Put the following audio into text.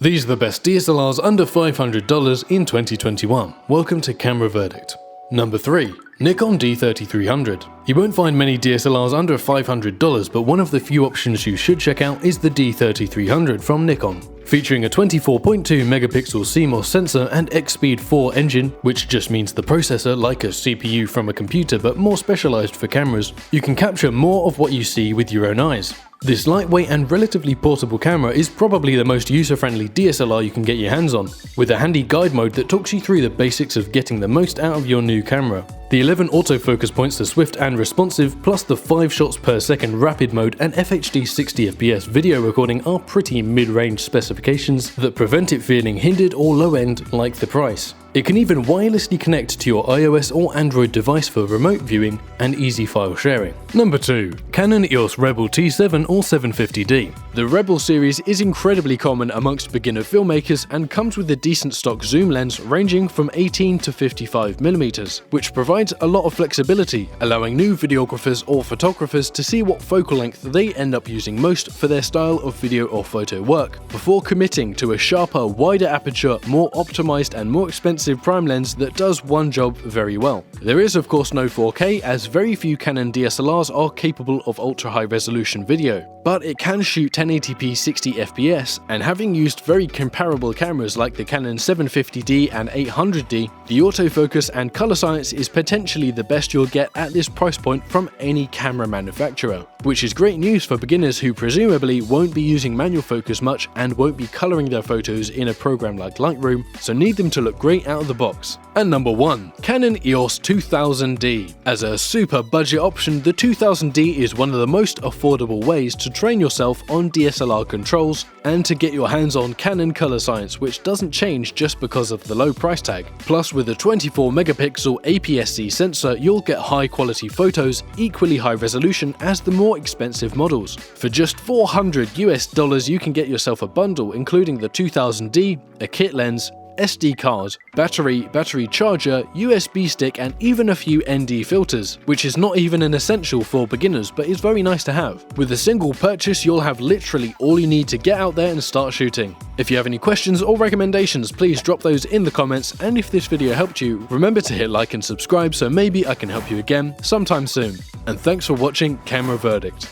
These are the best DSLRs under $500 in 2021. Welcome to Camera Verdict. Number 3. Nikon D3300. You won't find many DSLRs under $500, but one of the few options you should check out is the D3300 from Nikon. Featuring a 24.2 megapixel CMOS sensor and Expeed 4 engine, which just means the processor like a CPU from a computer but more specialized for cameras, you can capture more of what you see with your own eyes. This lightweight and relatively portable camera is probably the most user-friendly DSLR you can get your hands on, with a handy guide mode that talks you through the basics of getting the most out of your new camera. The 11 autofocus points are swift and responsive, plus the 5 shots per second rapid mode and FHD 60fps video recording are pretty mid-range specifications that prevent it feeling hindered or low-end like the price. It can even wirelessly connect to your iOS or Android device for remote viewing and easy file sharing. Number 2. Canon EOS Rebel T7 or 750D. The Rebel series is incredibly common amongst beginner filmmakers and comes with a decent stock zoom lens ranging from 18 to 55mm, which provides a lot of flexibility, allowing new videographers or photographers to see what focal length they end up using most for their style of video or photo work, before committing to a sharper, wider aperture, more optimized and more expensive prime lens that does one job very well. There is of course no 4K, as very few Canon DSLRs are capable of ultra-high resolution video, but it can shoot 1080p 60fps, and having used very comparable cameras like the Canon 750D and 800D, the autofocus and color science is potentially the best you'll get at this price point from any camera manufacturer, which is great news for beginners who presumably won't be using manual focus much and won't be coloring their photos in a program like Lightroom, so need them to look great out of the box. And number 1. Canon EOS 2000D. As a super budget option, the 2000D is one of the most affordable ways to train yourself on DSLR controls and to get your hands on Canon color science, which doesn't change just because of the low price tag. Plus, with a 24 megapixel APS-C sensor, you'll get high quality photos, equally high resolution as the more expensive models. For just $400 you can get yourself a bundle including the 2000D, a kit lens, SD card, battery charger, USB stick and even a few ND filters, which is not even an essential for beginners but is very nice to have. With a single purchase you'll have literally all you need to get out there and start shooting. If you have any questions or recommendations, please drop those in the comments, and if this video helped you, remember to hit like and subscribe so maybe I can help you again sometime soon. And thanks for watching Camera Verdict.